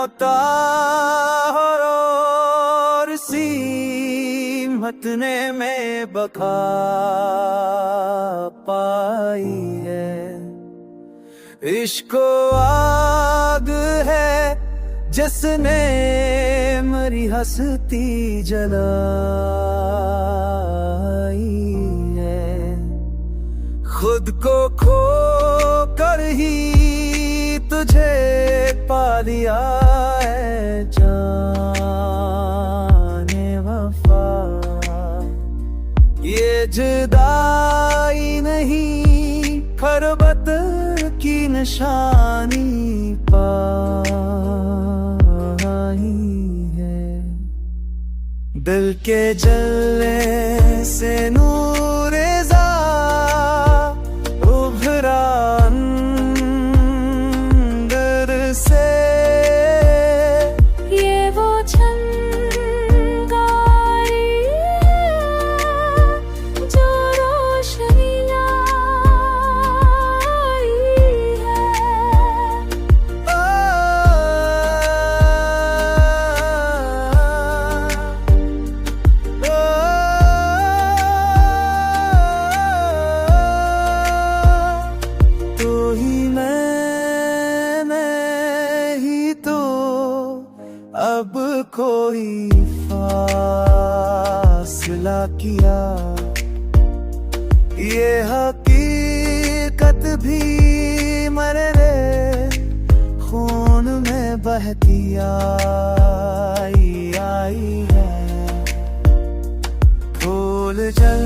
होता और सीमत ने में बखा पाई है। इश्क आग है जिसने मेरी हंसती जलाई है। खुद को खो कर ही तुझे पा लिया है जाने वफा। ये जुदाई नहीं खरबत की निशानी पाई है। दिल के जलने से नूरे ज़ा उभरा अंदर से। ये वो चिंगारी जो रोशनी लाई है। तू ही मैं ही तो अब कोई फासला किया। ये हकीकत भी मेरे खून में बहती आई है। फूल जल